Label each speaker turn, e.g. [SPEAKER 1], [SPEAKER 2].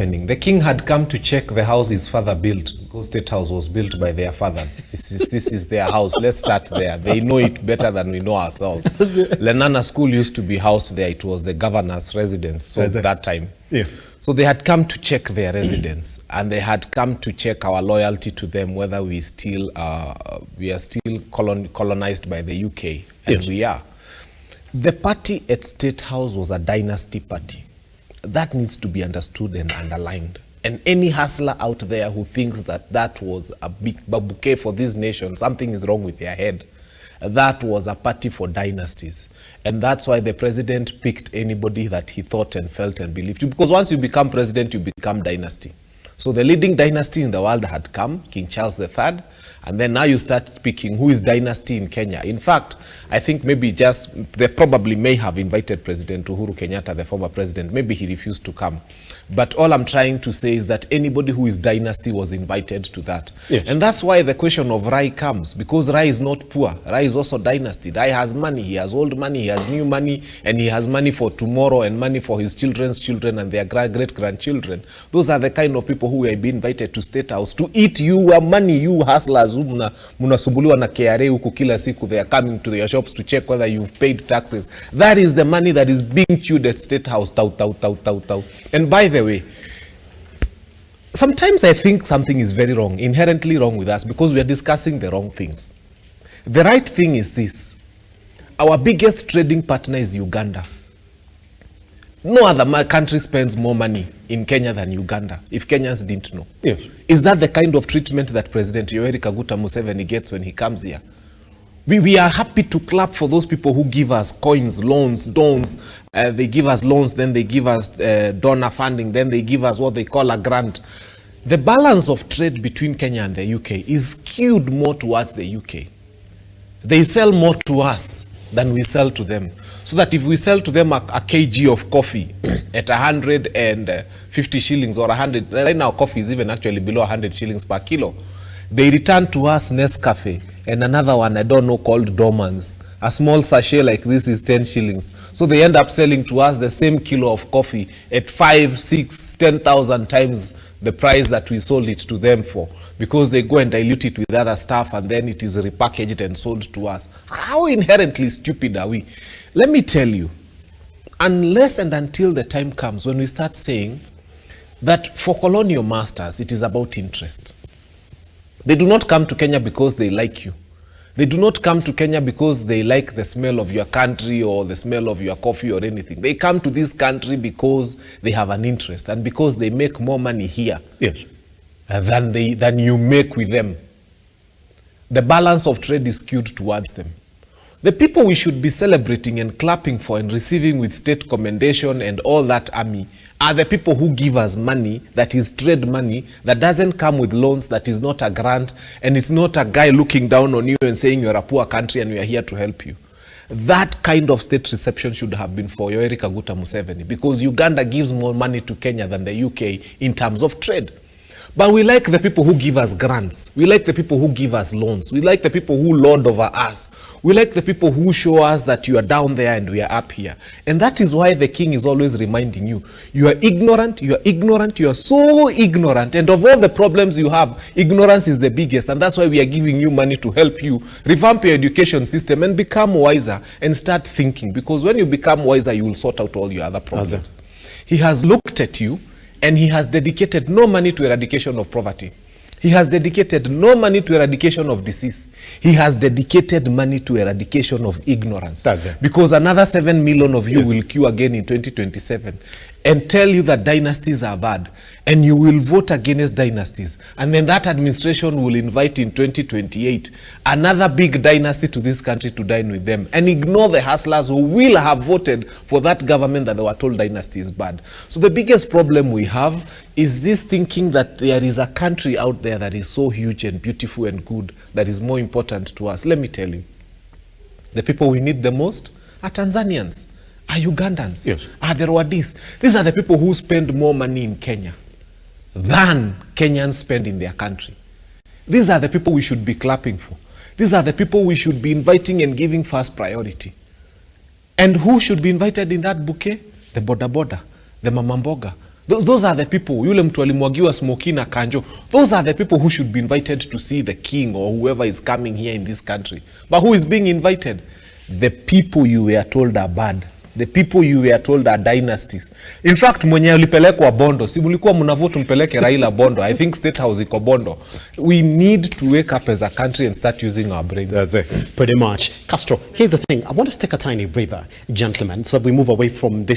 [SPEAKER 1] The king had come to check the house his father built, because State House was built by their fathers. This is their house. Let's start there. They know it better than we know ourselves. Lenana School used to be housed there. It was the governor's residence, so at that time. Yeah. So they had come to check their residence, and they had come to check our loyalty to them, whether we are still colonized by the UK, and yes, we are. The party at State House was a dynasty party. That needs to be understood and underlined. And any hustler out there who thinks that that was a big bouquet for this nation, something is wrong with their head. That was a party for dynasties. And that's why the president picked anybody that he thought and felt and believed. Because once you become president, you become dynasty. So the leading dynasty in the world had come, King Charles III, and then now you start picking who is dynasty in Kenya. In fact, I think maybe they probably may have invited President Uhuru Kenyatta, the former president. Maybe he refused to come. But all I'm trying to say is that anybody who is dynasty was invited to that. Yes. And that's why the question of Rai comes, because Rai is not poor. Rai is also dynasty. Rai has money. He has old money. He has new money. And he has money for tomorrow and money for his children's children and their great-grandchildren. Those are the kind of people who will be invited to State House to eat your money, you hustlers. Munasumbuliwa na KRA huku kila siku. They are coming to their shops to check whether you've paid taxes. That is the money that is being chewed at State House. Tau, tau, tau, tau, tau. And by the way, sometimes I think something is very wrong, inherently wrong with us, because we are discussing the wrong things. The right thing is this: our biggest trading partner is Uganda. No other country spends more money in Kenya than Uganda, if Kenyans didn't know. Yes. Is that the kind of treatment that President Yoweri Kaguta Museveni gets when he comes here? We are happy to clap for those people who give us coins, loans, dons. They give us loans, then they give us donor funding, then they give us what they call a grant. The balance of trade between Kenya and the UK is skewed more towards the UK. They sell more to us than we sell to them. So that if we sell to them a kg of coffee at 150 shillings or 100, right now coffee is even actually below 100 shillings per kilo, they return to us Nescafe and another one I don't know called Dormans. A small sachet like this is 10 shillings. So they end up selling to us the same kilo of coffee at 5, 6, 10,000 times the price that we sold it to them for, because they go and dilute it with other stuff and then it is repackaged and sold to us. How inherently stupid are we? Let me tell you, unless and until the time comes when we start saying that for colonial masters, it is about interest. They do not come to Kenya because they like you. They do not come to Kenya because they like the smell of your country or the smell of your coffee or anything. They come to this country because they have an interest and because they make more money here, yes, than you make with them. The balance of trade is skewed towards them. The people we should be celebrating and clapping for and receiving with state commendation and all that army are the people who give us money, that is trade money, that doesn't come with loans, that is not a grant, and it's not a guy looking down on you and saying you're a poor country and we are here to help you. That kind of state reception should have been for Yoweri Kaguta Museveni, because Uganda gives more money to Kenya than the UK in terms of trade. But we like the people who give us grants. We like the people who give us loans. We like the people who lord over us. We like the people who show us that you are down there and we are up here. And that is why the king is always reminding you, you are ignorant, you are ignorant, you are so ignorant. And of all the problems you have, ignorance is the biggest. And that's why we are giving you money to help you revamp your education system and become wiser and start thinking. Because when you become wiser, you will sort out all your other problems. He has looked at you, and he has dedicated no money to eradication of poverty. He has dedicated no money to eradication of disease. He has dedicated money to eradication of ignorance. Because another 7 million of you, yes, will queue again in 2027 and tell you that dynasties are bad. And you will vote against dynasties. And then that administration will invite in 2028 another big dynasty to this country to dine with them. And ignore the hustlers who will have voted for that government that they were told dynasty is bad. So the biggest problem we have is this thinking that there is a country out there that is so huge and beautiful and good that is more important to us. Let me tell you, the people we need the most are Tanzanians, are Ugandans, yes, are the Rwandese. These are the people who spend more money in Kenya than Kenyans spend in their country. These are the people we should be clapping for. These are the people we should be inviting and giving first priority. And who should be invited in that bouquet? The boda boda, the mama mboga, Those are the people, yule mtu alimwagiwa smoky na kanjo, those are the people who should be invited to see the king or whoever is coming here in this country. But who is being invited? The people you were told are bad. The people you were told are dynasties. In fact, mwenye ulipelekwa Bondo, si mulikuwa mnavote mpeleke Raila Bondo. I think State House iko Bondo. We need to wake up as a country and start using our brains.
[SPEAKER 2] That's it. Pretty much. Castro, here's the thing. I want us to take a tiny breather, gentlemen, so that we move away from this